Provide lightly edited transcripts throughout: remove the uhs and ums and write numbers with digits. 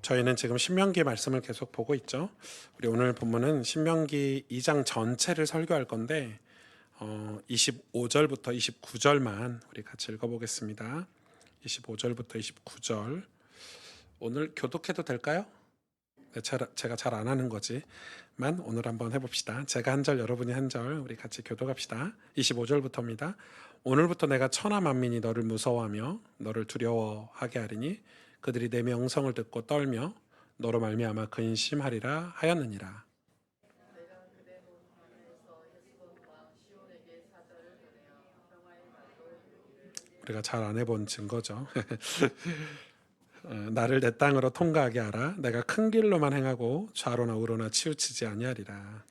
저희는 지금 신명기 말씀을 계속 보고 있죠. 우리 오늘 본문은 신명기 2장 전체를 설교할 건데 25절부터 29절만 우리 같이 읽어보겠습니다. 25절부터 29절. 오늘 교독해도 될까요? 네, 제가 잘 안 하는 거지만 오늘 한번 해봅시다. 제가 한 절, 여러분이 한 절, 우리 같이 교독합시다. 25절부터입니다. 오늘부터 내가 천하 만민이 너를 무서워하며 너를 두려워하게 하리니 그들이 내 명성을 듣고 떨며 너로 말미암아 근심하리라 하였느니라. 우리가 잘 안 해본 증거죠. 나를 내 땅으로 통과하게 하라. 내가 큰 길로만 행하고 좌로나 우로나 치우치지 아니하리라.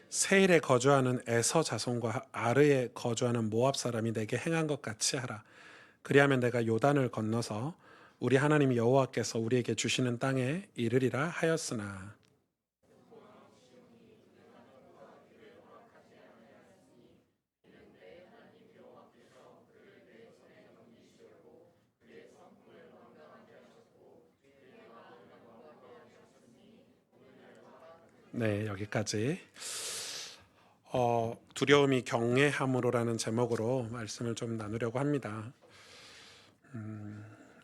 세일에 거주하는 에서 자손과 아르에 거주하는 모압 사람이 내게 행한 것 같이 하라. 그리하면 내가 요단을 건너서 우리 하나님 여호와께서 우리에게 주시는 땅에 이르리라 하였으나 네, 여기까지 두려움이 경외함으로라는 제목으로 말씀을 좀 나누려고 합니다.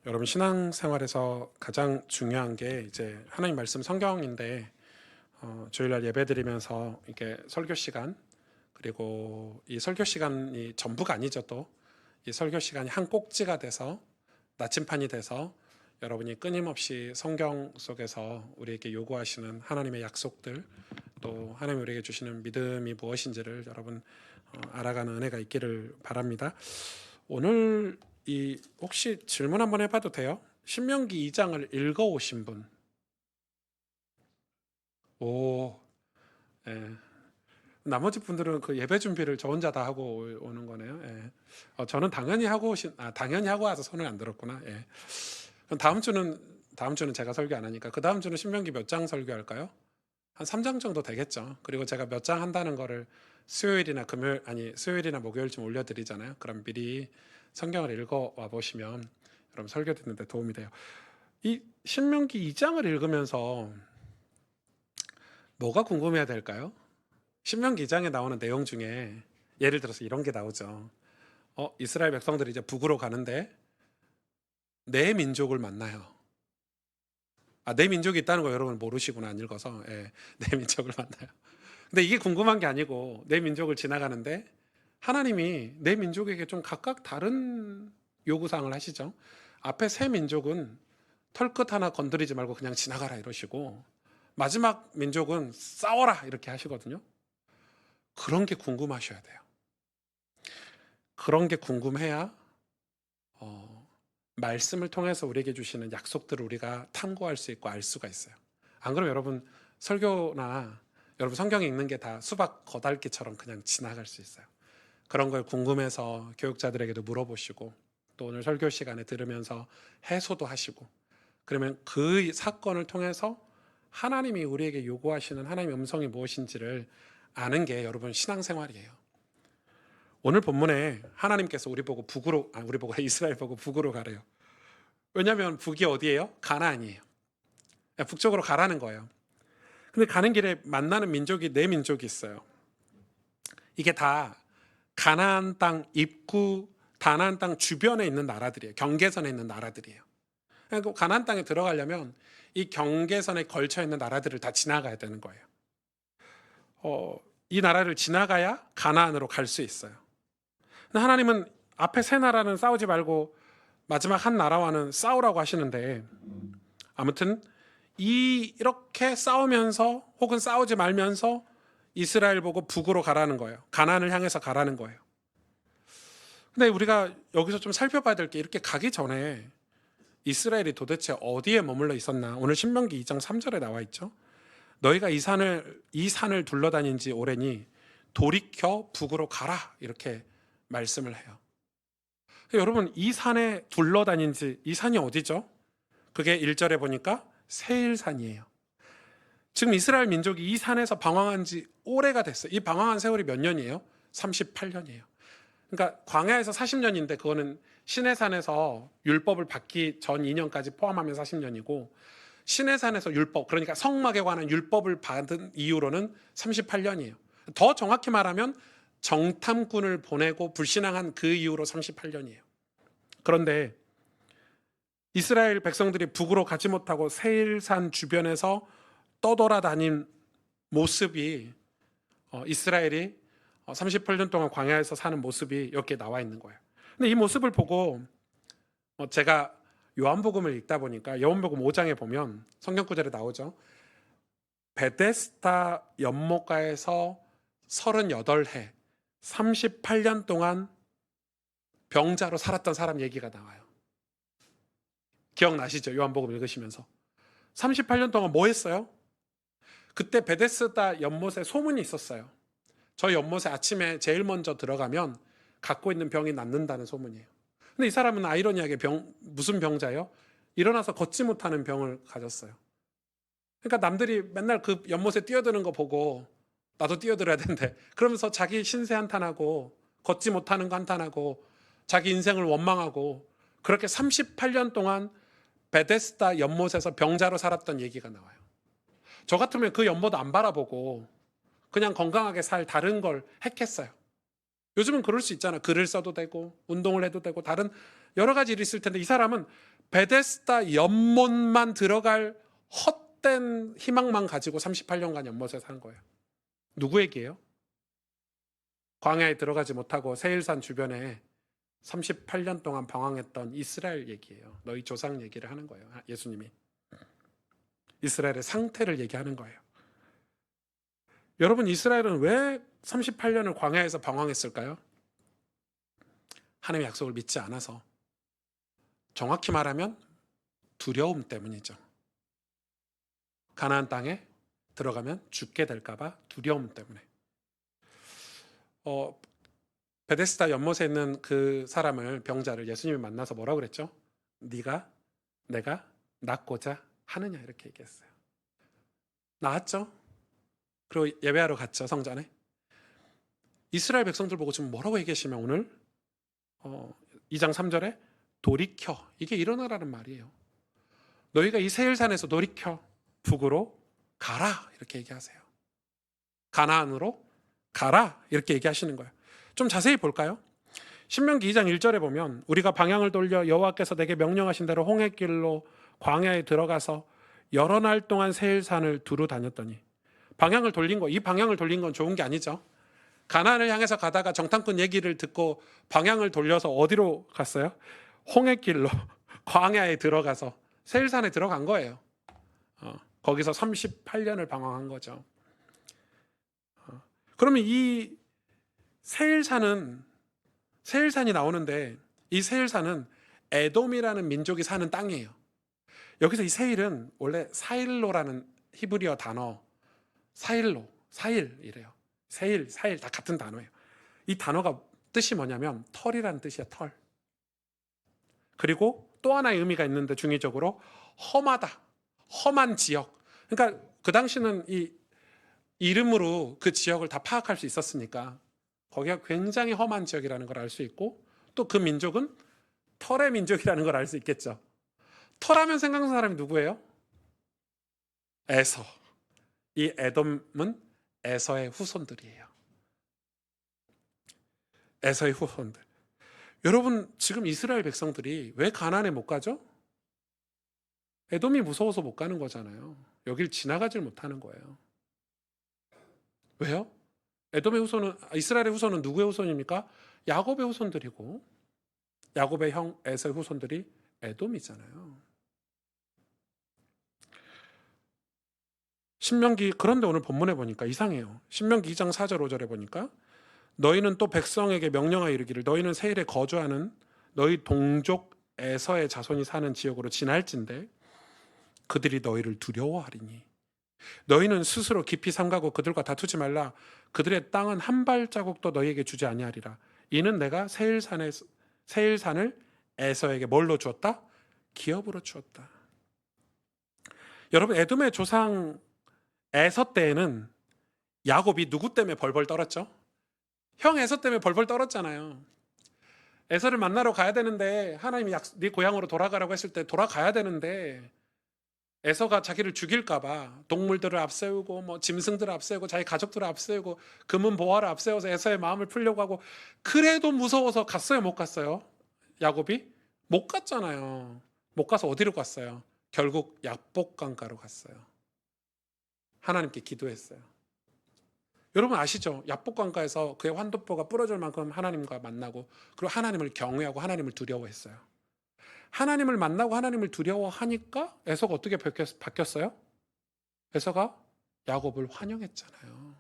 여러분 신앙생활에서 가장 중요한 게 이제 하나님 말씀 성경인데 주일날 예배드리면서 이게 설교 시간 그리고 이 설교 시간이 전부가 아니죠. 또 이 설교 시간이 한 꼭지가 돼서 나침판이 돼서 여러분이 끊임없이 성경 속에서 우리에게 요구하시는 하나님의 약속들 또 하나님 우리에게 주시는 믿음이 무엇인지를 여러분 알아가는 은혜가 있기를 바랍니다. 오늘 혹시 질문 한번 해봐도 돼요? 신명기 2장을 읽어오신 분? 예. 나머지 분들은 그 예배 준비를 저 혼자 다 하고 오는 거네요. 예. 저는 당연히 하고 와서 손을 안 들었구나. 예. 그럼 다음 주는 제가 설교 안 하니까 그 다음 주는 신명기 몇 장 설교할까요? 한 3장 정도 되겠죠. 그리고 제가 몇 장 한다는 거를 수요일이나 목요일쯤 올려드리잖아요. 그럼 미리 성경을 읽어와 보시면 여러분 설교 듣는데 도움이 돼요. 이 신명기 2장을 읽으면서 뭐가 궁금해야 될까요? 신명기 2장에 나오는 내용 중에 예를 들어서 이런 게 나오죠. 이스라엘 백성들이 이제 북으로 가는데 내 민족을 만나요. 내 민족이 있다는 거 여러분 모르시구나, 안 읽어서. 예, 내 민족을 만나요. 근데 이게 궁금한 게 아니고 내 민족을 지나가는데 하나님이 내 민족에게 좀 각각 다른 요구사항을 하시죠. 앞에 세 민족은 털끝 하나 건드리지 말고 그냥 지나가라 이러시고 마지막 민족은 싸워라 이렇게 하시거든요. 그런 게 궁금하셔야 돼요. 그런 게 궁금해야 말씀을 통해서 우리에게 주시는 약속들을 우리가 탐구할 수 있고 알 수가 있어요. 안 그러면 여러분 설교나 여러분 성경에 읽는 게 다 수박 거달기처럼 그냥 지나갈 수 있어요. 그런 걸 궁금해서 교육자들에게도 물어보시고 또 오늘 설교 시간에 들으면서 해소도 하시고 그러면 그 사건을 통해서 하나님이 우리에게 요구하시는 하나님의 음성이 무엇인지를 아는 게 여러분 신앙생활이에요. 오늘 본문에 하나님께서 우리 보고 이스라엘 보고 북으로 가래요. 왜냐하면 북이 어디예요? 가나안이에요. 북쪽으로 가라는 거예요. 근데 가는 길에 만나는 민족이 네 민족이 있어요. 이게 다 가나안 땅 입구, 가나안 땅 주변에 있는 나라들이에요. 경계선에 있는 나라들이에요. 그러니까 가나안 땅에 들어가려면 이 경계선에 걸쳐 있는 나라들을 다 지나가야 되는 거예요. 이 나라를 지나가야 가나안으로 갈 수 있어요. 하나님은 앞에 세 나라는 싸우지 말고 마지막 한 나라와는 싸우라고 하시는데 아무튼 이렇게 싸우면서 혹은 싸우지 말면서 이스라엘 보고 북으로 가라는 거예요. 가나안을 향해서 가라는 거예요. 근데 우리가 여기서 좀 살펴봐야 될 게 이렇게 가기 전에 이스라엘이 도대체 어디에 머물러 있었나? 오늘 신명기 2장 3절에 나와 있죠. 너희가 이 산을 둘러다닌 지 오래니 돌이켜 북으로 가라 이렇게 말씀을 해요. 여러분 이 산에 둘러다닌 지 이 산이 어디죠? 그게 1절에 보니까 세일산이에요. 지금 이스라엘 민족이 이 산에서 방황한 지 오래가 됐어요. 이 방황한 세월이 몇 년이에요? 38년이에요. 그러니까 광야에서 40년인데 그거는 시내산에서 율법을 받기 전 2년까지 포함하면 40년이고, 시내산에서 율법, 그러니까 성막에 관한 율법을 받은 이후로는 38년이에요. 더 정확히 말하면 정탐꾼을 보내고 불신앙한 그 이후로 38년이에요. 그런데 이스라엘 백성들이 북으로 가지 못하고 세일산 주변에서 떠돌아다닌 모습이, 이스라엘이 38년 동안 광야에서 사는 모습이 여기에 나와 있는 거예요. 근데 이 모습을 보고 제가 요한복음을 읽다 보니까 요한복음 5장에 보면 성경 구절에 나오죠. 베데스다 연못가에서 38해 38년 동안 병자로 살았던 사람 얘기가 나와요. 기억나시죠? 요한복음 읽으시면서 38년 동안 뭐 했어요? 그때 베데스다 연못에 소문이 있었어요. 저 연못에 아침에 제일 먼저 들어가면 갖고 있는 병이 낫는다는 소문이에요. 근데 이 사람은 아이러니하게 무슨 병자예요? 일어나서 걷지 못하는 병을 가졌어요. 그러니까 남들이 맨날 그 연못에 뛰어드는 거 보고 나도 뛰어들어야 된대. 그러면서 자기 신세 한탄하고 걷지 못하는 거 한탄하고 자기 인생을 원망하고 그렇게 38년 동안 베데스다 연못에서 병자로 살았던 얘기가 나와요. 저 같으면 그 연못 안 바라보고 그냥 건강하게 살 다른 걸 했겠어요. 요즘은 그럴 수 있잖아. 글을 써도 되고 운동을 해도 되고 다른 여러 가지 일이 있을 텐데, 이 사람은 베데스다 연못만 들어갈 헛된 희망만 가지고 38년간 연못에 산 거예요. 누구 얘기예요? 광야에 들어가지 못하고 세일산 주변에 38년 동안 방황했던 이스라엘 얘기예요. 너희 조상 얘기를 하는 거예요. 예수님이 이스라엘의 상태를 얘기하는 거예요. 여러분, 이스라엘은 왜 38년을 광야에서 방황했을까요? 하나님의 약속을 믿지 않아서, 정확히 말하면 두려움 때문이죠. 가나안 땅에 들어가면 죽게 될까 봐 두려움 때문에. 베데스다 연못에 있는 그 사람을, 병자를 예수님이 만나서 뭐라고 그랬죠? 네가 내가 낫고자 하느냐, 이렇게 얘기했어요. 나았죠? 그리고 예배하러 갔죠, 성전에. 이스라엘 백성들 보고 지금 뭐라고 얘기하시면 오늘 2장 3절에 돌이켜, 이게 일어나라는 말이에요. 너희가 이 세일산에서 돌이켜 북으로 가라, 이렇게 얘기하세요. 가나안으로 가라, 이렇게 얘기하시는 거예요. 좀 자세히 볼까요? 신명기 2장 1절에 보면 우리가 방향을 돌려 여호와께서 내게 명령하신 대로 홍해길로 광야에 들어가서 여러 날 동안 세일산을 두루 다녔더니, 방향을 돌린 거, 이 방향을 돌린 건 좋은 게 아니죠. 가나안을 향해서 가다가 정탐꾼 얘기를 듣고 방향을 돌려서 어디로 갔어요? 홍해길로 광야에 들어가서 세일산에 들어간 거예요. 거기서 38년을 방황한 거죠. 그러면 이 세일산이 나오는데, 이 세일산은 에돔이라는 민족이 사는 땅이에요. 여기서 이 세일은 원래 사일로라는 히브리어 단어, 사일이래요. 세일, 사일 다 같은 단어예요. 이 단어가 뜻이 뭐냐면 털이라는 뜻이야, 털. 그리고 또 하나의 의미가 있는데, 중의적으로 험하다, 험한 지역. 그러니까 그 당시는 이 이름으로 그 지역을 다 파악할 수 있었으니까 거기가 굉장히 험한 지역이라는 걸 알 수 있고, 또 그 민족은 털의 민족이라는 걸 알 수 있겠죠. 털하면 생각나는 사람이 누구예요? 에서. 이 에돔은 에서의 후손들이에요. 에서의 후손들. 여러분, 지금 이스라엘 백성들이 왜 가나안에 못 가죠? 에돔이 무서워서 못 가는 거잖아요. 여길 지나가질 못하는 거예요. 왜요? 이스라엘의 후손은 누구의 후손입니까? 야곱의 후손들이고, 야곱의 형 에서의 후손들이 에돔이잖아요. 신명기, 그런데 오늘 본문에 보니까 이상해요. 신명기 2장 4절 5절에 보니까 너희는 또 백성에게 명령하여 이르기를 너희는 세일에 거주하는 너희 동족 에서의 자손이 사는 지역으로 지날진대 그들이 너희를 두려워하리니 너희는 스스로 깊이 삼가고 그들과 다투지 말라. 그들의 땅은 한 발자국도 너희에게 주지 아니하리라. 이는 내가 세일산을 에서에게 뭘로 주었다? 기업으로 주었다. 여러분, 에돔의 조상 에서 때에는 야곱이 누구 때문에 벌벌 떨었죠? 형 에서 때문에 벌벌 떨었잖아요. 에서를 만나러 가야 되는데 하나님이 네 고향으로 돌아가라고 했을 때 돌아가야 되는데 에서가 자기를 죽일까 봐 동물들을 앞세우고 뭐 짐승들을 앞세우고 자기 가족들을 앞세우고 금은 보화를 앞세워서 에서의 마음을 풀려고 하고 그래도 무서워서 갔어요, 못 갔어요? 야곱이? 못 갔잖아요. 못 가서 어디로 갔어요? 결국 야복강가로 갔어요. 하나님께 기도했어요. 여러분 아시죠? 야복강가에서 그의 환도뼈가 부러질 만큼 하나님과 만나고 그리고 하나님을 경외하고 하나님을 두려워했어요. 하나님을 만나고 하나님을 두려워하니까 에서가 어떻게 바뀌었어요? 에서가 야곱을 환영했잖아요.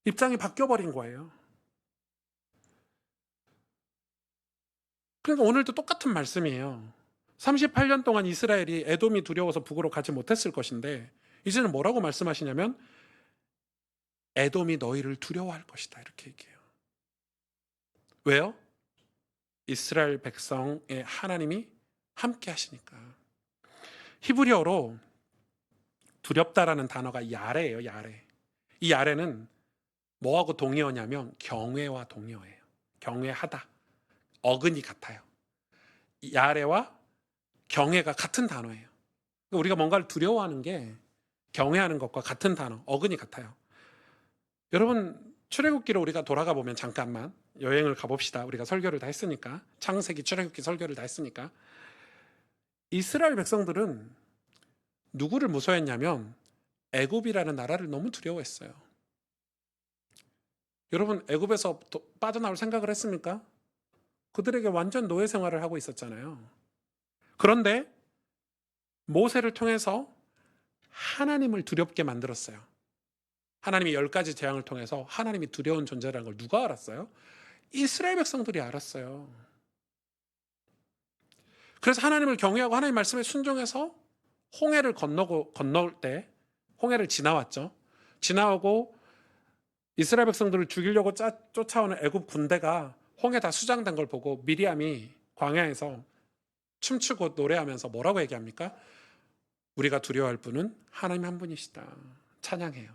입장이 바뀌어버린 거예요. 그러니까 오늘도 똑같은 말씀이에요. 38년 동안 이스라엘이 에돔이 두려워서 북으로 가지 못했을 것인데 이제는 뭐라고 말씀하시냐면 에돔이 너희를 두려워할 것이다 이렇게 얘기해요. 왜요? 이스라엘 백성의 하나님이 함께 하시니까. 히브리어로 두렵다라는 단어가 야레예요. 야레. 이 야레는 뭐하고 동의어냐면 경외와 동의어예요. 경외하다. 어근이 같아요. 야레와 경외가 같은 단어예요. 우리가 뭔가를 두려워하는 게 경외하는 것과 같은 단어, 어근이 같아요. 여러분 출애굽기로 우리가 돌아가 보면 잠깐만 여행을 가봅시다. 우리가 설교를 다 했으니까 창세기 출애굽기 설교를 다 했으니까 이스라엘 백성들은 누구를 무서워했냐면 애굽이라는 나라를 너무 두려워했어요. 여러분 애굽에서 빠져나올 생각을 했습니까? 그들에게 완전 노예 생활을 하고 있었잖아요. 그런데 모세를 통해서 하나님을 두렵게 만들었어요. 하나님이 10가지 재앙을 통해서 하나님이 두려운 존재라는 걸 누가 알았어요? 이스라엘 백성들이 알았어요. 그래서 하나님을 경외하고 하나님 말씀에 순종해서 홍해를 건너올 때 홍해를 지나왔죠. 지나오고 이스라엘 백성들을 죽이려고 쫓아오는 애굽 군대가 홍해 다 수장된 걸 보고 미리암이 광야에서 춤추고 노래하면서 뭐라고 얘기합니까? 우리가 두려워할 분은 하나님 한 분이시다. 찬양해요.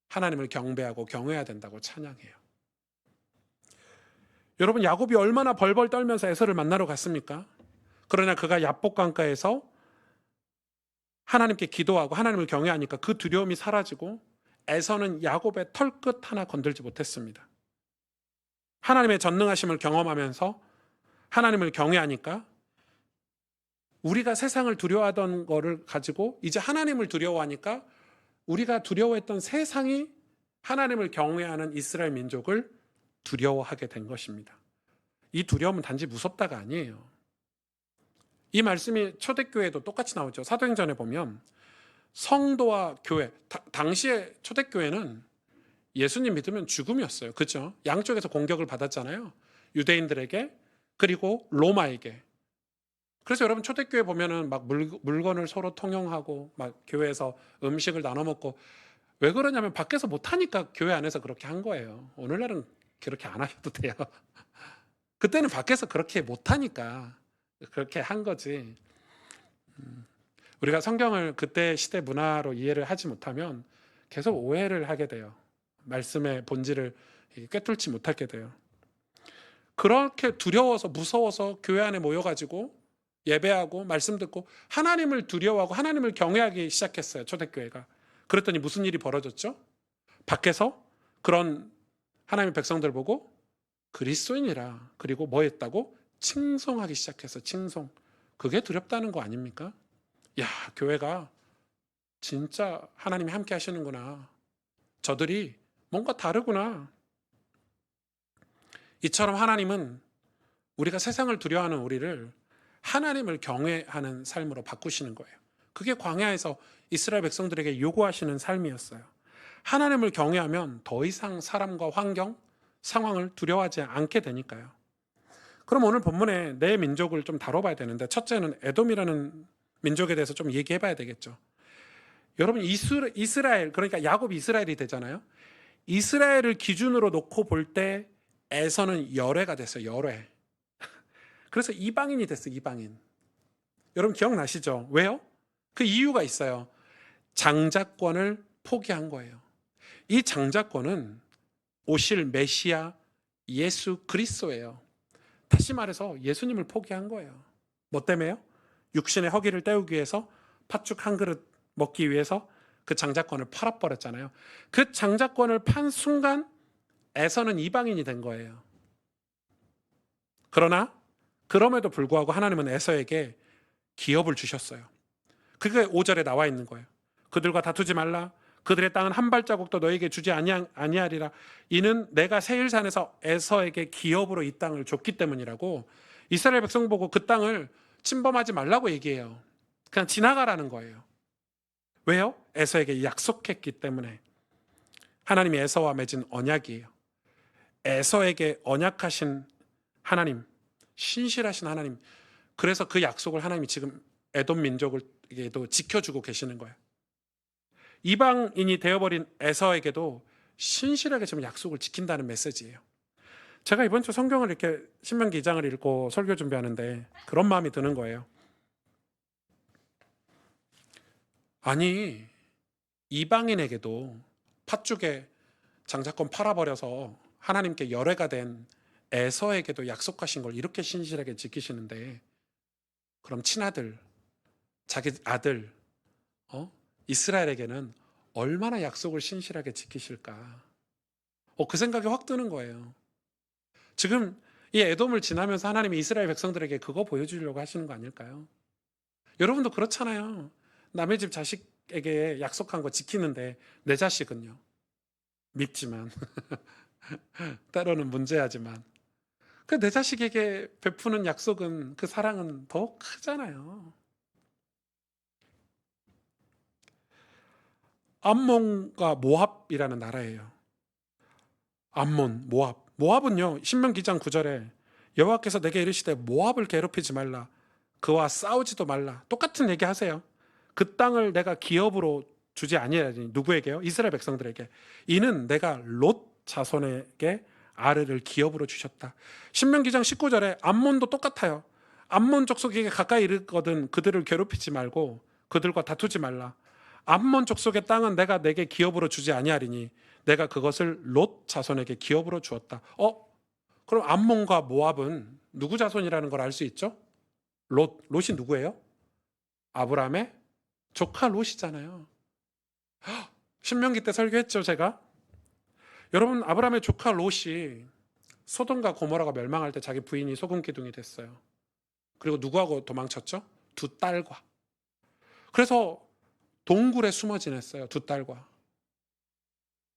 하나님을 경배하고 경외해야 된다고 찬양해요. 여러분 야곱이 얼마나 벌벌 떨면서 에서를 만나러 갔습니까? 그러나 그가 야복강가에서 하나님께 기도하고 하나님을 경외하니까 그 두려움이 사라지고 에서는 야곱의 털끝 하나 건들지 못했습니다. 하나님의 전능하심을 경험하면서 하나님을 경외하니까 우리가 세상을 두려워하던 거를 가지고 이제 하나님을 두려워하니까 우리가 두려워했던 세상이 하나님을 경외하는 이스라엘 민족을 두려워하게 된 것입니다. 이 두려움은 단지 무섭다가 아니에요. 이 말씀이 초대교회에도 똑같이 나오죠. 사도행전에 보면 성도와 교회, 당시에 초대교회는 예수님 믿으면 죽음이었어요. 그렇죠? 양쪽에서 공격을 받았잖아요. 유대인들에게 그리고 로마에게. 그래서 여러분 초대교회 보면은 막 물건을 서로 통용하고 막 교회에서 음식을 나눠 먹고 왜 그러냐면 밖에서 못 하니까 교회 안에서 그렇게 한 거예요. 오늘날은 그렇게 안 하셔도 돼요. 그때는 밖에서 그렇게 못 하니까 그렇게 한 거지. 우리가 성경을 그때 시대 문화로 이해를 하지 못하면 계속 오해를 하게 돼요. 말씀의 본질을 꿰뚫지 못하게 돼요. 그렇게 두려워서 무서워서 교회 안에 모여가지고 예배하고 말씀 듣고 하나님을 두려워하고 하나님을 경외하기 시작했어요. 초대교회가. 그랬더니 무슨 일이 벌어졌죠? 밖에서 그런 하나님의 백성들 보고 그리스도인이라 그리고 뭐 했다고? 칭송하기 시작해서 칭송. 그게 두렵다는 거 아닙니까? 야, 교회가 진짜 하나님이 함께 하시는구나. 저들이 뭔가 다르구나. 이처럼 하나님은 우리가 세상을 두려워하는 우리를 하나님을 경외하는 삶으로 바꾸시는 거예요. 그게 광야에서 이스라엘 백성들에게 요구하시는 삶이었어요. 하나님을 경외하면 더 이상 사람과 환경, 상황을 두려워하지 않게 되니까요. 그럼 오늘 본문에 내 민족을 좀 다뤄봐야 되는데 첫째는 에돔이라는 민족에 대해서 좀 얘기해 봐야 되겠죠. 여러분 이스라엘 그러니까 야곱이 이스라엘이 되잖아요. 이스라엘을 기준으로 놓고 볼 때 에서는 열애가 됐어요. 열애. 그래서 이방인이 됐어요. 이방인. 여러분 기억나시죠? 왜요? 그 이유가 있어요. 장자권을 포기한 거예요. 이 장자권은 오실 메시아 예수 그리스도예요. 다시 말해서 예수님을 포기한 거예요. 뭐 때문에요? 육신의 허기를 때우기 위해서, 팥죽 한 그릇 먹기 위해서 그 장자권을 팔아버렸잖아요. 그 장자권을 판 순간 에서는 이방인이 된 거예요. 그러나 그럼에도 불구하고 하나님은 에서에게 기업을 주셨어요. 그게 5절에 나와 있는 거예요. 그들과 다투지 말라. 그들의 땅은 한 발자국도 너에게 주지 아니하리라. 이는 내가 세일산에서 에서에게 기업으로 이 땅을 줬기 때문이라고. 이스라엘 백성 보고 그 땅을 침범하지 말라고 얘기해요. 그냥 지나가라는 거예요. 왜요? 에서에게 약속했기 때문에. 하나님이 에서와 맺은 언약이에요. 에서에게 언약하신 하나님, 신실하신 하나님. 그래서 그 약속을 하나님이 지금 에돔 민족에게도 지켜주고 계시는 거예요. 이방인이 되어버린 에서에게도 신실하게 지금 약속을 지킨다는 메시지예요. 제가 이번 주 성경을 이렇게 신명기 2장을 읽고 설교 준비하는데 그런 마음이 드는 거예요. 아니, 이방인에게도 팥죽에 장자권 팔아버려서 하나님께 열애가 된 에서에게도 약속하신 걸 이렇게 신실하게 지키시는데, 그럼 친아들, 자기 아들 이스라엘에게는 얼마나 약속을 신실하게 지키실까? 그 생각이 확 드는 거예요. 지금 이 에돔을 지나면서 하나님이 이스라엘 백성들에게 그거 보여주려고 하시는 거 아닐까요? 여러분도 그렇잖아요. 남의 집 자식에게 약속한 거 지키는데 내 자식은요. 믿지만 때로는 문제하지만 그 내 자식에게 베푸는 약속은, 그 사랑은 더 크잖아요. 암몬과 모압이라는 나라예요. 암몬, 모압. 모압은요, 신명기 2장 9절에 여호와께서 내게 이르시되 모압을 괴롭히지 말라. 그와 싸우지도 말라. 똑같은 얘기 하세요. 그 땅을 내가 기업으로 주지 아니하리니. 누구에게요? 이스라엘 백성들에게. 이는 내가 롯 자손에게 아르를 기업으로 주셨다. 신명기 2장 19절에 암몬도 똑같아요. 암몬 족속에게 가까이 이르거든 그들을 괴롭히지 말고 그들과 다투지 말라. 암몬 족속의 땅은 내가 내게 기업으로 주지 아니하리니 내가 그것을 롯 자손에게 기업으로 주었다. 그럼 암몬과 모압은 누구 자손이라는 걸 알 수 있죠? 롯이 누구예요? 아브라함의 조카 롯이잖아요. 신명기 때 설교했죠, 제가. 여러분, 아브라함의 조카 롯이 소돔과 고모라가 멸망할 때 자기 부인이 소금 기둥이 됐어요. 그리고 누구하고 도망쳤죠? 두 딸과. 그래서 동굴에 숨어 지냈어요, 두 딸과.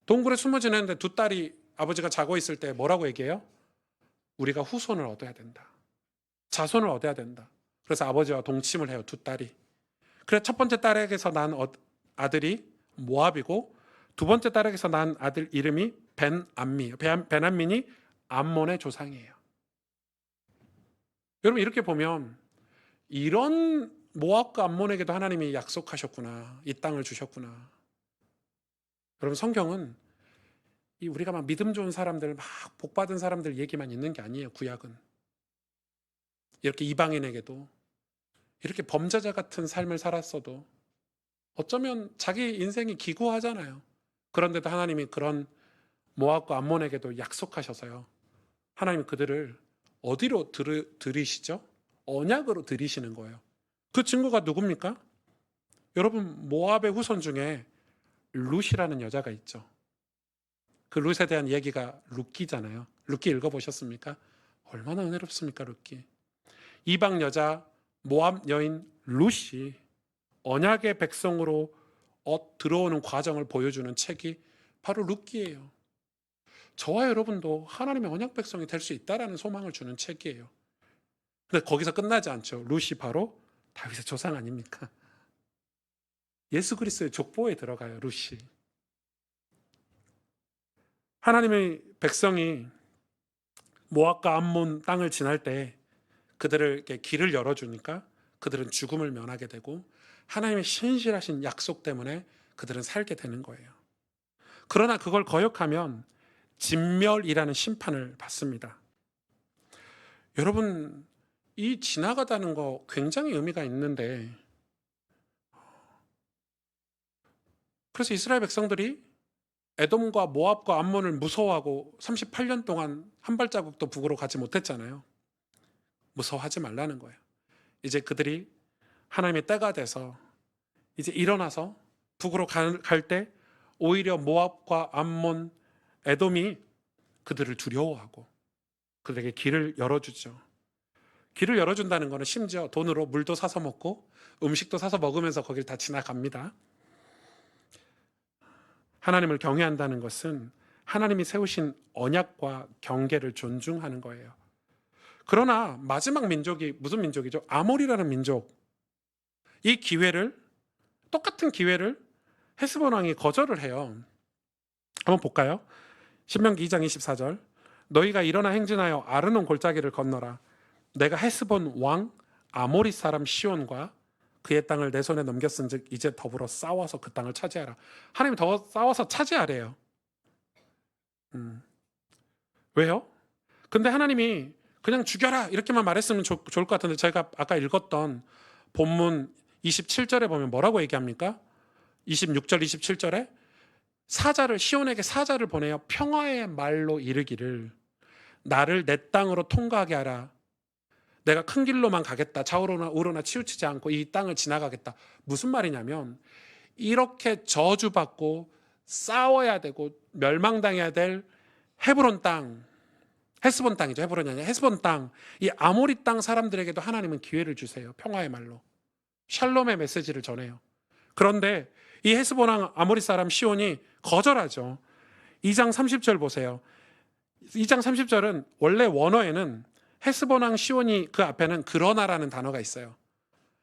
동굴에 숨어 지냈는데 두 딸이 아버지가 자고 있을 때 뭐라고 얘기해요? 우리가 후손을 얻어야 된다. 자손을 얻어야 된다. 그래서 아버지와 동침을 해요, 두 딸이. 그래서 첫 번째 딸에게서 난 아들이 모압이고, 두 번째 딸에게서 난 아들 이름이 벤암미예요. 벤암민이 암몬의 조상이에요. 여러분, 이렇게 보면 이런 모압과 암몬에게도 하나님이 약속하셨구나. 이 땅을 주셨구나. 여러분, 성경은 우리가 막 믿음 좋은 사람들, 막 복받은 사람들 얘기만 있는 게 아니에요. 구약은 이렇게 이방인에게도, 이렇게 범죄자 같은 삶을 살았어도 어쩌면 자기 인생이 기구하잖아요. 그런데도 하나님이 그런 모압과 암몬에게도 약속하셔서요, 하나님이 그들을 어디로 들이시죠? 언약으로 들이시는 거예요. 그 친구가 누굽니까? 여러분, 모압의 후손 중에 룻이라는 여자가 있죠. 그 룻에 대한 얘기가 룻기잖아요. 룻기 읽어보셨습니까? 얼마나 은혜롭습니까, 룻기. 이방 여자 모압 여인 룻이 언약의 백성으로 들어오는 과정을 보여주는 책이 바로 룻기예요. 저와 여러분도 하나님의 언약 백성이 될 수 있다라는 소망을 주는 책이에요. 근데 거기서 끝나지 않죠. 룻이 바로 다윗의 조상 아닙니까? 예수 그리스도의 족보에 들어가요, 룻이. 하나님의 백성이 모압과 암몬 땅을 지날 때 그들을 길을 열어주니까 그들은 죽음을 면하게 되고, 하나님의 신실하신 약속 때문에 그들은 살게 되는 거예요. 그러나 그걸 거역하면 진멸이라는 심판을 받습니다. 여러분, 이 지나가다는 거 굉장히 의미가 있는데, 그래서 이스라엘 백성들이 에돔과 모압과 암몬을 무서워하고 38년 동안 한 발자국도 북으로 가지 못했잖아요. 무서워하지 말라는 거예요. 이제 그들이 하나님의 때가 돼서 이제 일어나서 북으로 갈 때 오히려 모압과 암몬, 에돔이 그들을 두려워하고 그들에게 길을 열어주죠. 길을 열어준다는 것은 심지어 돈으로 물도 사서 먹고 음식도 사서 먹으면서 거길 다 지나갑니다. 하나님을 경외한다는 것은 하나님이 세우신 언약과 경계를 존중하는 거예요. 그러나 마지막 민족이 무슨 민족이죠? 아몰이라는 민족. 이 기회를, 똑같은 기회를 헤스본 왕이 거절을 해요. 한번 볼까요? 신명기 2장 24절. 너희가 일어나 행진하여 아르논 골짜기를 건너라. 내가 헤스본 왕 아모리 사람 시온과 그의 땅을 내 손에 넘겼은즉 이제 더불어 싸워서 그 땅을 차지하라. 하나님이 더 싸워서 차지하래요. 왜요? 근데 하나님이 그냥 죽여라 이렇게만 말했으면 좋을 것 같은데, 제가 아까 읽었던 본문 27절에 보면 뭐라고 얘기합니까? 26절 27절에 시온에게 사자를 보내어 평화의 말로 이르기를 나를 내 땅으로 통과하게 하라. 내가 큰 길로만 가겠다. 좌우로나 우로나 치우치지 않고 이 땅을 지나가겠다. 무슨 말이냐면 이렇게 저주받고 싸워야 되고 멸망당해야 될 헤브론 땅, 헤스본 땅이죠. 헤브론이 아니라 헤스본 땅, 이 아모리 땅 사람들에게도 하나님은 기회를 주세요. 평화의 말로 샬롬의 메시지를 전해요. 그런데 이 헤스본 왕 아모리 사람 시온이 거절하죠. 2장 30절 보세요. 2장 30절은 원래 원어에는 헤스본 왕 시온이 그 앞에는 그러나라는 단어가 있어요.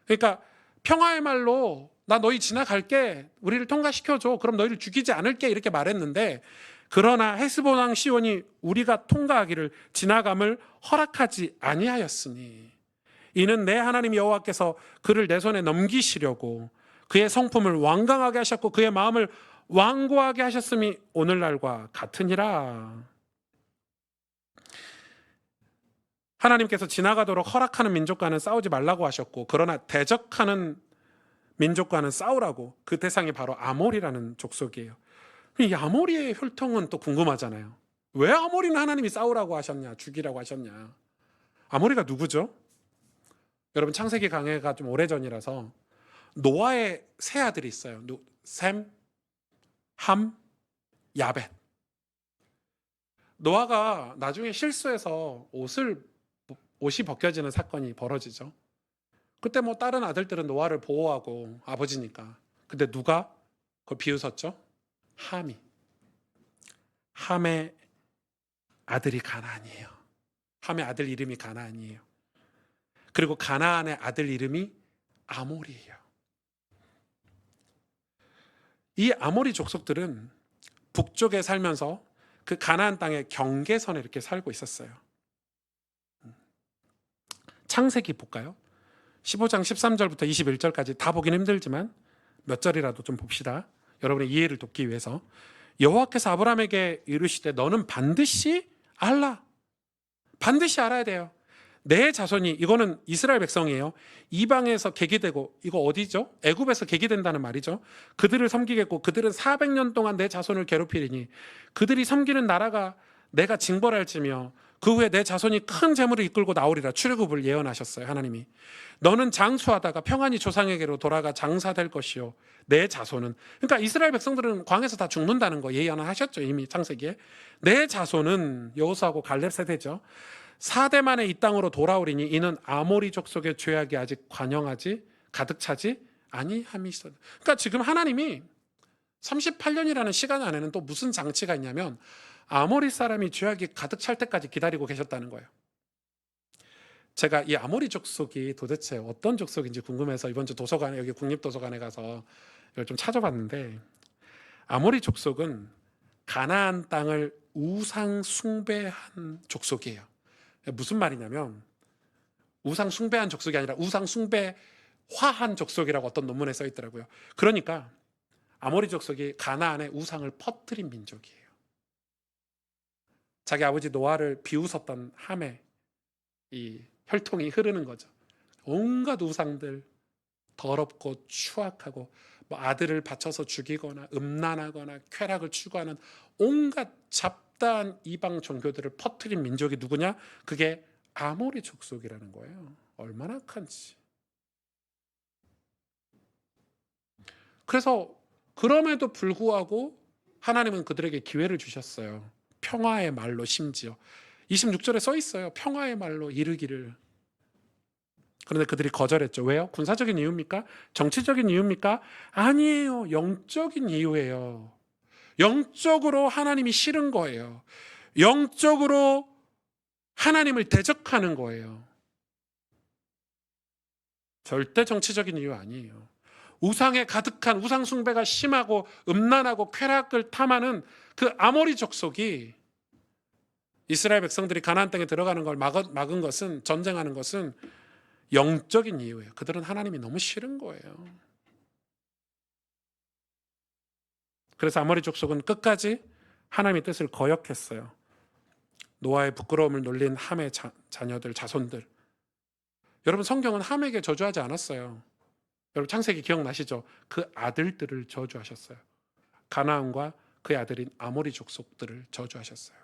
그러니까 평화의 말로 나 너희 지나갈게, 우리를 통과시켜줘, 그럼 너희를 죽이지 않을게 이렇게 말했는데, 그러나 헤스본 왕 시온이 우리가 통과하기를 지나감을 허락하지 아니하였으니 이는 내 하나님 여호와께서 그를 내 손에 넘기시려고 그의 성품을 완강하게 하셨고 그의 마음을 완고하게 하셨음이 오늘날과 같으니라. 하나님께서 지나가도록 허락하는 민족과는 싸우지 말라고 하셨고, 그러나 대적하는 민족과는 싸우라고. 그 대상이 바로 아몰이라는 족속이에요. 이 아몰이의 혈통은 또 궁금하잖아요. 왜 아몰이는 하나님이 싸우라고 하셨냐, 죽이라고 하셨냐. 아몰이가 누구죠? 여러분, 창세기 강해가 좀 오래전이라서 노아의 세 아들이 있어요. 셈, 함, 야벳. 노아가 나중에 실수해서 옷이 벗겨지는 사건이 벌어지죠. 그때 뭐 다른 아들들은 노아를 보호하고, 아버지니까. 근데 누가 그걸 비웃었죠? 함이. 함의 아들이 가나안이에요. 함의 아들 이름이 가나안이에요. 그리고 가나안의 아들 이름이 아몰이에요. 이 아모리 족속들은 북쪽에 살면서 그 가나안 땅의 경계선에 이렇게 살고 있었어요. 창세기 볼까요? 15장 13절부터 21절까지 다 보긴 힘들지만 몇 절이라도 좀 봅시다. 여러분의 이해를 돕기 위해서. 여호와께서 아브라함에게 이르시되 너는 반드시 알아야 돼요. 내 자손이, 이거는 이스라엘 백성이에요. 이방에서 계기되고, 이거 어디죠? 애굽에서 계기된다는 말이죠. 그들을 섬기겠고 그들은 400년 동안 내 자손을 괴롭히리니 그들이 섬기는 나라가 내가 징벌할지며 그 후에 내 자손이 큰 재물을 이끌고 나오리라. 출애굽을 예언하셨어요, 하나님이. 너는 장수하다가 평안히 조상에게로 돌아가 장사될 것이요 내 자손은, 그러니까 이스라엘 백성들은 광에서 다 죽는다는 거 예언하셨죠, 이미 창세기에. 내 자손은 여호수아하고 갈렙 세대죠. 4대 만에 이 땅으로 돌아오리니 이는 아모리 족속의 죄악이 아직 가득 차지 아니함이 있어. 그러니까 지금 하나님이 38년이라는 시간 안에는 또 무슨 장치가 있냐면 아모리 사람이 죄악이 가득 찰 때까지 기다리고 계셨다는 거예요. 제가 이 아모리 족속이 도대체 어떤 족속인지 궁금해서 이번 주 도서관에, 여기 국립도서관에 가서 이걸 좀 찾아봤는데, 아모리 족속은 가나안 땅을 우상 숭배한 족속이에요. 무슨 말이냐면 우상 숭배한 족속이 아니라 우상 숭배화한 족속이라고 어떤 논문에 써 있더라고요. 그러니까 아모리 족속이 가나안에 우상을 퍼뜨린 민족이에요. 자기 아버지 노아를 비웃었던 함의 이 혈통이 흐르는 거죠. 온갖 우상들, 더럽고 추악하고 뭐 아들을 바쳐서 죽이거나 음란하거나 쾌락을 추구하는 온갖 잡다한 이방 종교들을 퍼뜨린 민족이 누구냐? 그게 아모리 족속이라는 거예요. 얼마나 악한지. 그래서 그럼에도 불구하고 하나님은 그들에게 기회를 주셨어요. 평화의 말로, 심지어 26절에 써 있어요. 평화의 말로 이르기를. 그런데 그들이 거절했죠. 왜요? 군사적인 이유입니까? 정치적인 이유입니까? 아니에요. 영적인 이유예요. 영적으로 하나님이 싫은 거예요. 영적으로 하나님을 대적하는 거예요. 절대 정치적인 이유 아니에요. 우상에 가득한, 우상 숭배가 심하고 음란하고 쾌락을 탐하는 그 아모리 족속이 이스라엘 백성들이 가나안 땅에 들어가는 걸 막은 것은, 전쟁하는 것은 영적인 이유예요. 그들은 하나님이 너무 싫은 거예요. 그래서 아모리 족속은 끝까지 하나님의 뜻을 거역했어요. 노아의 부끄러움을 놀린 함의 자녀들, 자손들. 여러분, 성경은 함에게 저주하지 않았어요. 여러분, 창세기 기억나시죠? 그 아들들을 저주하셨어요. 가나안과 그의 아들인 아모리 족속들을 저주하셨어요.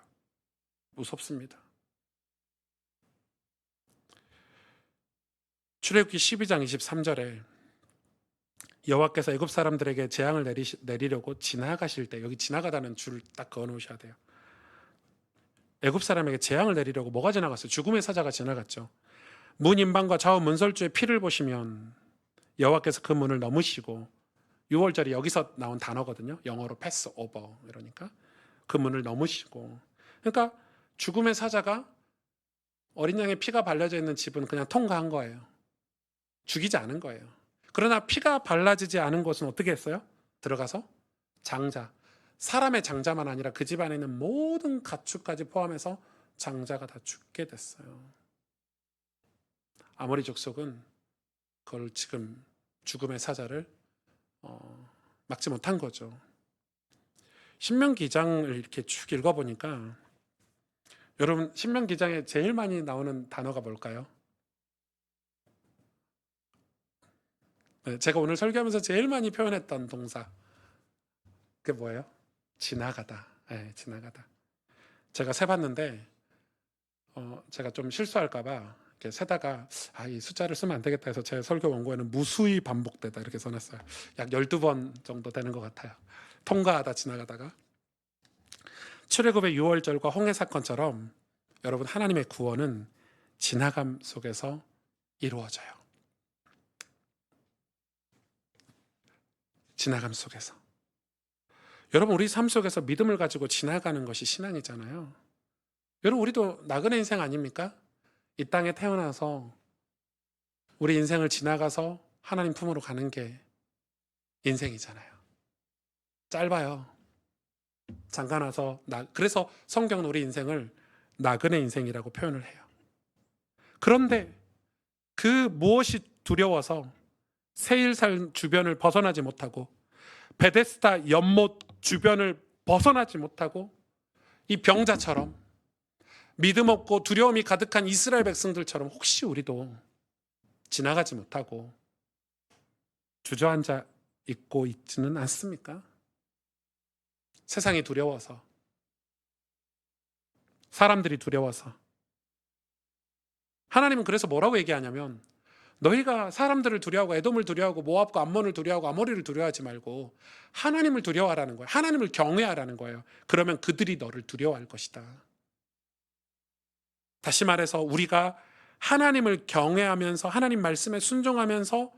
무섭습니다. 출애굽기 12장 23절에 여호와께서 애굽 사람들에게 재앙을 내리려고 지나가실 때, 여기 지나가다는 줄을 딱 그어 놓으셔야 돼요. 애굽 사람에게 재앙을 내리려고 뭐가 지나갔어요? 죽음의 사자가 지나갔죠. 문 임방과 좌우 문설주의 피를 보시면 여호와께서 그 문을 넘으시고, 6월절이 여기서 나온 단어거든요. 영어로 패스 오버, 이러니까 그 문을 넘으시고. 그러니까 죽음의 사자가 어린 양의 피가 발려져 있는 집은 그냥 통과한 거예요. 죽이지 않은 거예요. 그러나 피가 발라지지 않은 곳은 어떻게 했어요? 들어가서 장자, 사람의 장자만 아니라 그 집안에 있는 모든 가축까지 포함해서 장자가 다 죽게 됐어요. 아모리 족속은 그걸 지금 죽음의 사자를 막지 못한 거죠. 신명기 2장을 이렇게 쭉 읽어보니까, 여러분, 신명기 2장에 제일 많이 나오는 단어가 뭘까요? 네, 제가 오늘 설교하면서 제일 많이 표현했던 동사, 그게 뭐예요? 지나가다. 네, 지나가다. 제가 세봤는데 제가 좀 실수할까봐 이렇게 세다가 이 숫자를 쓰면 안 되겠다 해서 제 설교 원고에는 무수히 반복되다 이렇게 써놨어요. 약 12번 정도 되는 것 같아요. 통과하다, 지나가다가. 출애굽의 6월절과 홍해 사건처럼 여러분, 하나님의 구원은 지나감 속에서 이루어져요. 지나감 속에서. 여러분, 우리 삶 속에서 믿음을 가지고 지나가는 것이 신앙이잖아요. 여러분, 우리도 나그네 인생 아닙니까? 이 땅에 태어나서 우리 인생을 지나가서 하나님 품으로 가는 게 인생이잖아요. 짧아요. 잠깐 와서 그래서 성경은 우리 인생을 나그네 인생이라고 표현을 해요. 그런데 그 무엇이 두려워서 세일산 주변을 벗어나지 못하고, 베데스다 연못 주변을 벗어나지 못하고, 이 병자처럼 믿음 없고 두려움이 가득한 이스라엘 백성들처럼 혹시 우리도 지나가지 못하고 주저앉아 있고 있지는 않습니까? 세상이 두려워서, 사람들이 두려워서. 하나님은 그래서 뭐라고 얘기하냐면, 너희가 사람들을 두려워하고 에돔을 두려워하고 모압과 암몬을 두려워하고 아모리를 두려워하지 말고 하나님을 두려워하라는 거예요. 하나님을 경외하라는 거예요. 그러면 그들이 너를 두려워할 것이다. 다시 말해서 우리가 하나님을 경외하면서 하나님 말씀에 순종하면서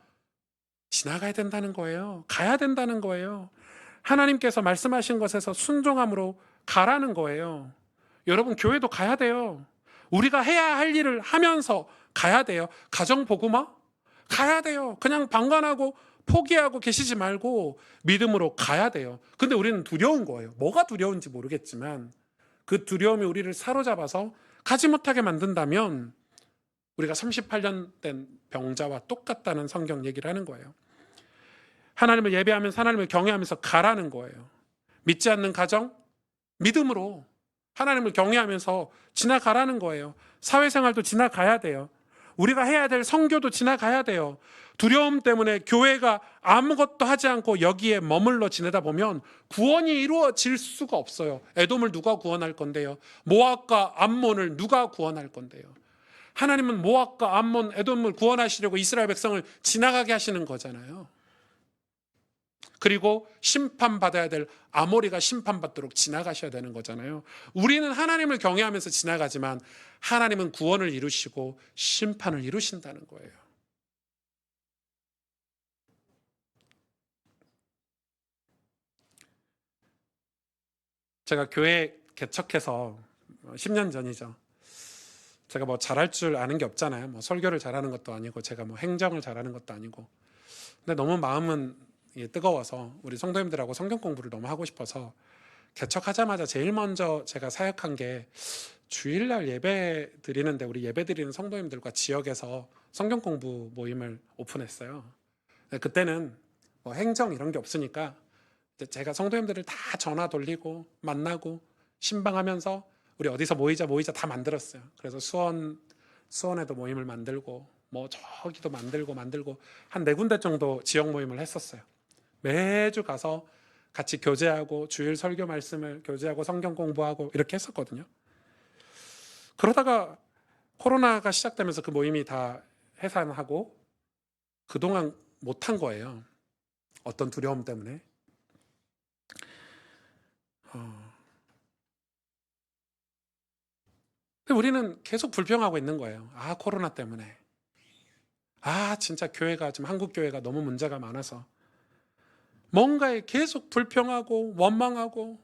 지나가야 된다는 거예요. 가야 된다는 거예요. 하나님께서 말씀하신 것에서 순종함으로 가라는 거예요. 여러분, 교회도 가야 돼요. 우리가 해야 할 일을 하면서 가야 돼요. 가정복음화? 가야 돼요. 그냥 방관하고 포기하고 계시지 말고 믿음으로 가야 돼요. 근데 우리는 두려운 거예요. 뭐가 두려운지 모르겠지만 그 두려움이 우리를 사로잡아서 가지 못하게 만든다면 우리가 38년 된 병자와 똑같다는 성경 얘기를 하는 거예요. 하나님을 예배하면서 하나님을 경외하면서 가라는 거예요. 믿지 않는 가정, 믿음으로 하나님을 경외하면서 지나가라는 거예요. 사회생활도 지나가야 돼요. 우리가 해야 될 선교도 지나가야 돼요. 두려움 때문에 교회가 아무것도 하지 않고 여기에 머물러 지내다 보면 구원이 이루어질 수가 없어요. 에돔을 누가 구원할 건데요? 모압과 암몬을 누가 구원할 건데요? 하나님은 모압과 암몬, 에돔을 구원하시려고 이스라엘 백성을 지나가게 하시는 거잖아요. 그리고 심판받아야 될 아모리가 심판받도록 지나가셔야 되는 거잖아요. 우리는 하나님을 경외하면서 지나가지만 하나님은 구원을 이루시고 심판을 이루신다는 거예요. 제가 교회 개척해서 10년 전이죠. 제가 뭐 잘할 줄 아는 게 없잖아요. 뭐 설교를 잘하는 것도 아니고 제가 뭐 행정을 잘하는 것도 아니고. 근데 너무 마음은 뜨거워서 우리 성도님들하고 성경 공부를 너무 하고 싶어서 개척하자마자 제일 먼저 제가 사역한 게 주일날 예배 드리는데 우리 예배 드리는 성도님들과 지역에서 성경 공부 모임을 오픈했어요. 그때는 뭐 행정 이런 게 없으니까 제가 성도님들을 다 전화 돌리고 만나고 신방하면서 우리 어디서 모이자 다 만들었어요. 그래서 수원에도 모임을 만들고 뭐 저기도 만들고 한 4군데 정도 지역 모임을 했었어요. 매주 가서 같이 교제하고 주일 설교 말씀을 교제하고 성경 공부하고 이렇게 했었거든요. 그러다가 코로나가 시작되면서 그 모임이 다 해산하고 그동안 못한 거예요. 어떤 두려움 때문에. 근데 우리는 계속 불평하고 있는 거예요. 아, 코로나 때문에. 아, 진짜 교회가 지금 한국 교회가 너무 문제가 많아서 뭔가에 계속 불평하고 원망하고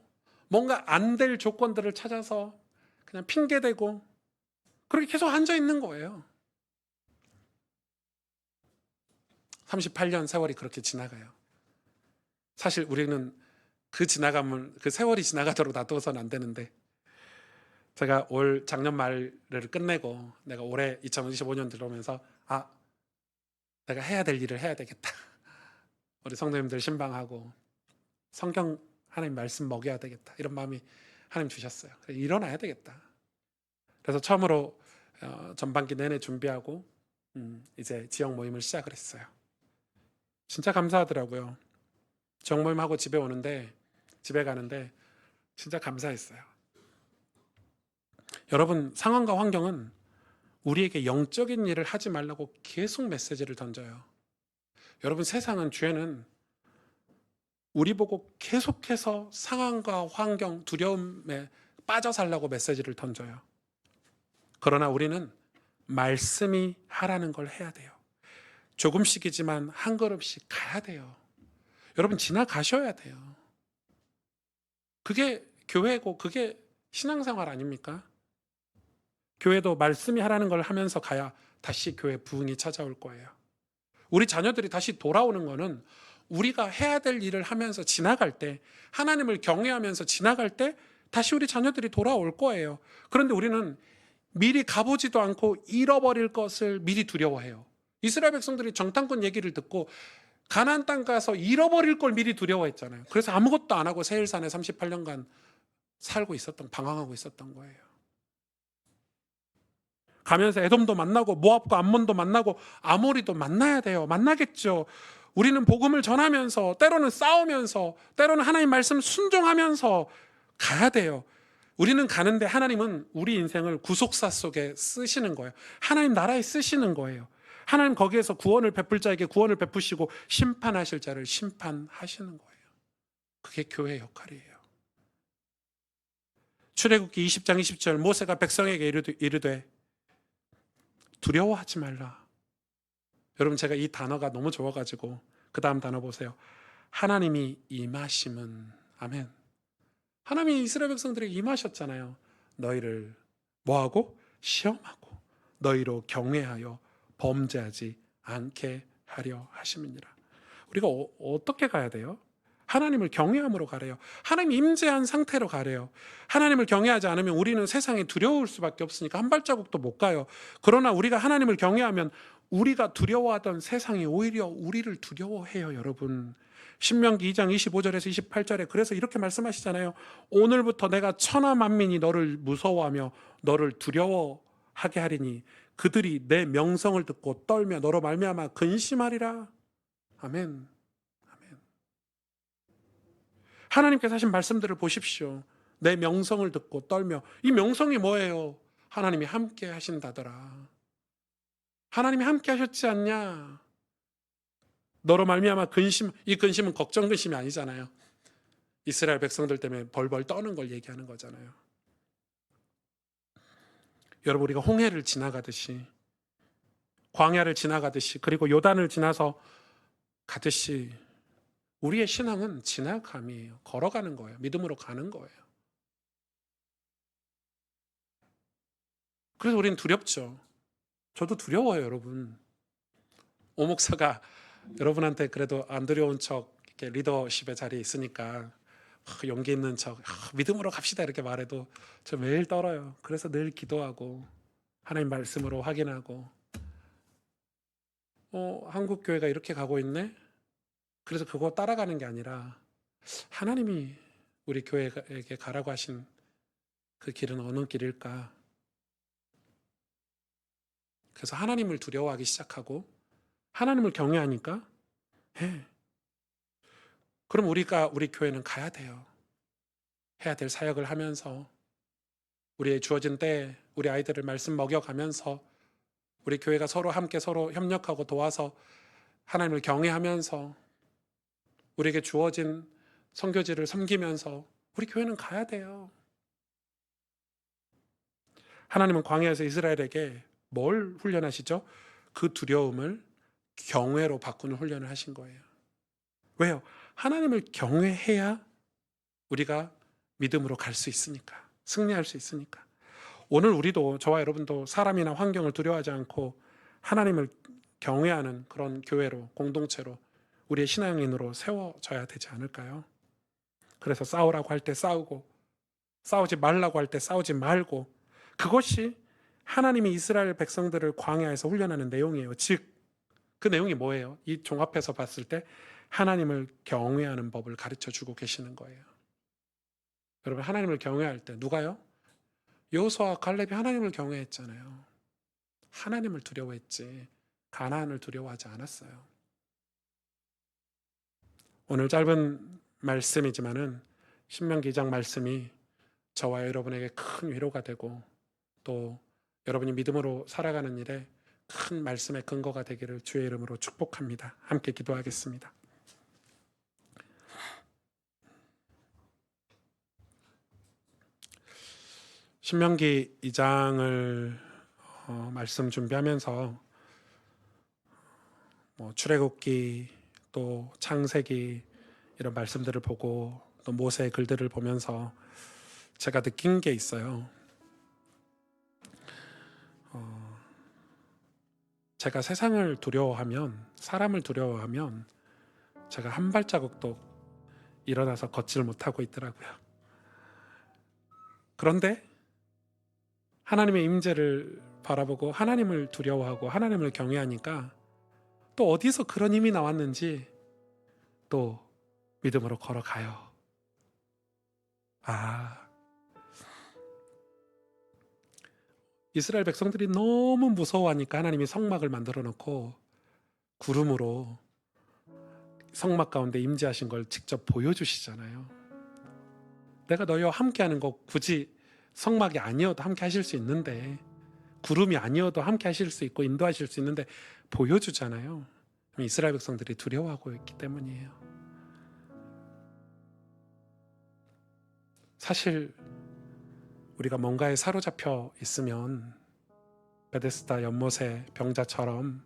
뭔가 안 될 조건들을 찾아서 그냥 핑계대고 그렇게 계속 앉아 있는 거예요. 38년 세월이 그렇게 지나가요. 사실 우리는 그 세월이 지나가도록 놔둬서는 안 되는데 제가 작년 말을 끝내고 내가 올해 2025년 들어오면서 내가 해야 될 일을 해야 되겠다. 우리 성도님들 신방하고 성경 하나님 말씀 먹여야 되겠다. 이런 마음이 하나님 주셨어요. 일어나야 되겠다. 그래서 처음으로 전반기 내내 준비하고 이제 지역 모임을 시작을 했어요. 진짜 감사하더라고요. 지역 모임하고 집에 가는데 진짜 감사했어요. 여러분, 상황과 환경은 우리에게 영적인 일을 하지 말라고 계속 메시지를 던져요. 여러분, 세상은 죄는 우리 보고 계속해서 상황과 환경, 두려움에 빠져 살라고 메시지를 던져요. 그러나 우리는 말씀이 하라는 걸 해야 돼요. 조금씩이지만 한 걸음씩 가야 돼요. 여러분, 지나가셔야 돼요. 그게 교회고 그게 신앙생활 아닙니까? 교회도 말씀이 하라는 걸 하면서 가야 다시 교회 부흥이 찾아올 거예요. 우리 자녀들이 다시 돌아오는 거는 우리가 해야 될 일을 하면서 지나갈 때, 하나님을 경외하면서 지나갈 때 다시 우리 자녀들이 돌아올 거예요. 그런데 우리는 미리 가보지도 않고 잃어버릴 것을 미리 두려워해요. 이스라엘 백성들이 정탐꾼 얘기를 듣고 가나안 땅 가서 잃어버릴 걸 미리 두려워했잖아요. 그래서 아무것도 안 하고 세일산에 38년간 방황하고 있었던 거예요. 가면서 에돔도 만나고 모압과 암몬도 만나고 아모리도 만나야 돼요. 만나겠죠. 우리는 복음을 전하면서 때로는 싸우면서 때로는 하나님 말씀 순종하면서 가야 돼요. 우리는 가는데 하나님은 우리 인생을 구속사 속에 쓰시는 거예요. 하나님 나라에 쓰시는 거예요. 하나님 거기에서 구원을 베풀 자에게 구원을 베푸시고 심판하실 자를 심판하시는 거예요. 그게 교회의 역할이에요. 출애굽기 20장 20절 모세가 백성에게 이르되 두려워하지 말라. 여러분, 제가 이 단어가 너무 좋아가지고 그 다음 단어 보세요. 하나님이 임하심은, 아멘. 하나님이 이스라엘 백성들에게 임하셨잖아요. 너희를 뭐하고? 시험하고 너희로 경외하여 범죄하지 않게 하려 하심이니라. 우리가 어떻게 가야 돼요? 하나님을 경외함으로 가래요. 하나님 임재한 상태로 가래요. 하나님을 경외하지 않으면 우리는 세상에 두려울 수밖에 없으니까 한 발자국도 못 가요. 그러나 우리가 하나님을 경외하면 우리가 두려워하던 세상이 오히려 우리를 두려워해요. 여러분, 신명기 2장 25절에서 28절에 그래서 이렇게 말씀하시잖아요. 오늘부터 내가 천하 만민이 너를 무서워하며 너를 두려워하게 하리니 그들이 내 명성을 듣고 떨며 너로 말미암아 근심하리라. 아멘. 아멘. 하나님께서 하신 말씀들을 보십시오. 내 명성을 듣고 떨며. 이 명성이 뭐예요? 하나님이 함께 하신다더라. 하나님이 함께 하셨지 않냐? 너로 말미암아 근심, 이 근심은 걱정 근심이 아니잖아요. 이스라엘 백성들 때문에 벌벌 떠는 걸 얘기하는 거잖아요. 여러분, 우리가 홍해를 지나가듯이, 광야를 지나가듯이, 그리고 요단을 지나서 가듯이 우리의 신앙은 지나감이에요. 걸어가는 거예요. 믿음으로 가는 거예요. 그래서 우리는 두렵죠. 저도 두려워요, 여러분. 오목사가 여러분한테 그래도 안 두려운 척 이렇게 리더십의 자리에 있으니까 용기 있는 척 믿음으로 갑시다 이렇게 말해도 저 매일 떨어요. 그래서 늘 기도하고 하나님 말씀으로 확인하고 한국 교회가 이렇게 가고 있네. 그래서 그거 따라가는 게 아니라 하나님이 우리 교회에게 가라고 하신 그 길은 어느 길일까? 그래서 하나님을 두려워하기 시작하고 하나님을 경외하니까 그럼 우리 교회는 가야 돼요. 해야 될 사역을 하면서 우리의 주어진 때에 우리 아이들을 말씀 먹여가면서 우리 교회가 서로 함께 서로 협력하고 도와서 하나님을 경외하면서 우리에게 주어진 선교지를 섬기면서 우리 교회는 가야 돼요. 하나님은 광야에서 이스라엘에게 뭘 훈련하시죠? 그 두려움을 경외로 바꾸는 훈련을 하신 거예요. 왜요? 하나님을 경외해야 우리가 믿음으로 갈 수 있으니까, 승리할 수 있으니까. 오늘 우리도, 저와 여러분도 사람이나 환경을 두려워하지 않고 하나님을 경외하는 그런 교회로, 공동체로, 우리의 신앙인으로 세워져야 되지 않을까요? 그래서 싸우라고 할 때 싸우고, 싸우지 말라고 할 때 싸우지 말고, 그것이 하나님이 이스라엘 백성들을 광야에서 훈련하는 내용이에요. 즉, 그 내용이 뭐예요? 이 종합해서 봤을 때 하나님을 경외하는 법을 가르쳐 주고 계시는 거예요. 여러분, 하나님을 경외할 때 누가요? 여호수아와 갈렙이 하나님을 경외했잖아요. 하나님을 두려워했지 가나안을 두려워하지 않았어요. 오늘 짧은 말씀이지만은 신명기 2장 말씀이 저와 여러분에게 큰 위로가 되고 또 여러분이 믿음으로 살아가는 일에 큰 말씀의 근거가 되기를 주의 이름으로 축복합니다. 함께 기도하겠습니다. 신명기 2장을 말씀 준비하면서 출애굽기 또 창세기 이런 말씀들을 보고 또 모세의 글들을 보면서 제가 느낀 게 있어요. 제가 세상을 두려워하면, 사람을 두려워하면 제가 한 발자국도 일어나서 걷지를 못하고 있더라고요. 그런데 하나님의 임재를 바라보고 하나님을 두려워하고 하나님을 경외하니까 또 어디서 그런 힘이 나왔는지 또 믿음으로 걸어가요. 이스라엘 백성들이 너무 무서워하니까 하나님이 성막을 만들어 놓고 구름으로 성막 가운데 임재하신 걸 직접 보여주시잖아요. 내가 너희와 함께하는 거 굳이 성막이 아니어도 함께 하실 수 있는데, 구름이 아니어도 함께 하실 수 있고 인도하실 수 있는데 보여주잖아요. 이스라엘 백성들이 두려워하고 있기 때문이에요. 사실 우리가 뭔가에 사로잡혀 있으면 베데스다 연못의 병자처럼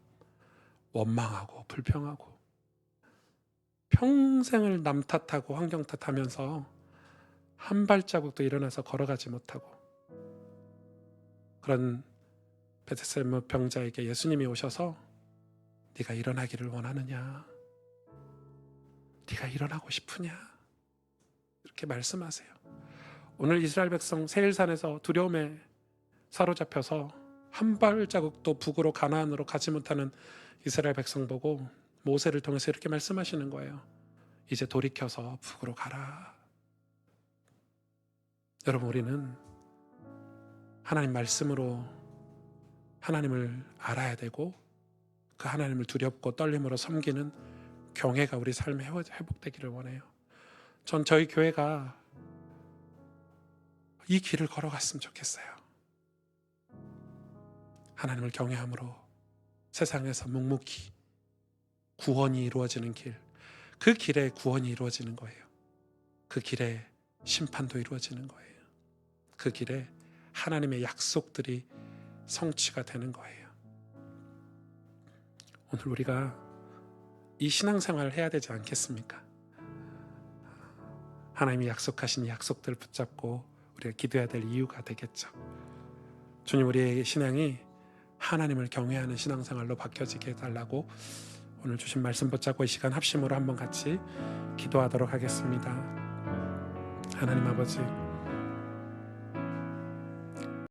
원망하고 불평하고 평생을 남 탓하고 환경 탓하면서 한 발자국도 일어나서 걸어가지 못하고 그런 베데스다 연못 병자에게 예수님이 오셔서 네가 일어나기를 원하느냐? 네가 일어나고 싶으냐? 이렇게 말씀하세요. 오늘 이스라엘 백성 세일산에서 두려움에 사로잡혀서 한 발자국도 북으로 가나안으로 가지 못하는 이스라엘 백성 보고 모세를 통해서 이렇게 말씀하시는 거예요. 이제 돌이켜서 북으로 가라. 여러분, 우리는 하나님 말씀으로 하나님을 알아야 되고 그 하나님을 두렵고 떨림으로 섬기는 경외가 우리 삶에 회복되기를 원해요. 전 저희 교회가 이 길을 걸어갔으면 좋겠어요. 하나님을 경외함으로 세상에서 묵묵히 구원이 이루어지는 길, 그 길에 구원이 이루어지는 거예요. 그 길에 심판도 이루어지는 거예요. 그 길에 하나님의 약속들이 성취가 되는 거예요. 오늘 우리가 이 신앙생활을 해야 되지 않겠습니까? 하나님이 약속하신 약속들을 붙잡고 우리가 기도해야 될 이유가 되겠죠. 주님, 우리의 신앙이 하나님을 경외하는 신앙생활로 바뀌어지게 해달라고 오늘 주신 말씀 붙잡고 이 시간 합심으로 한번 같이 기도하도록 하겠습니다. 하나님 아버지,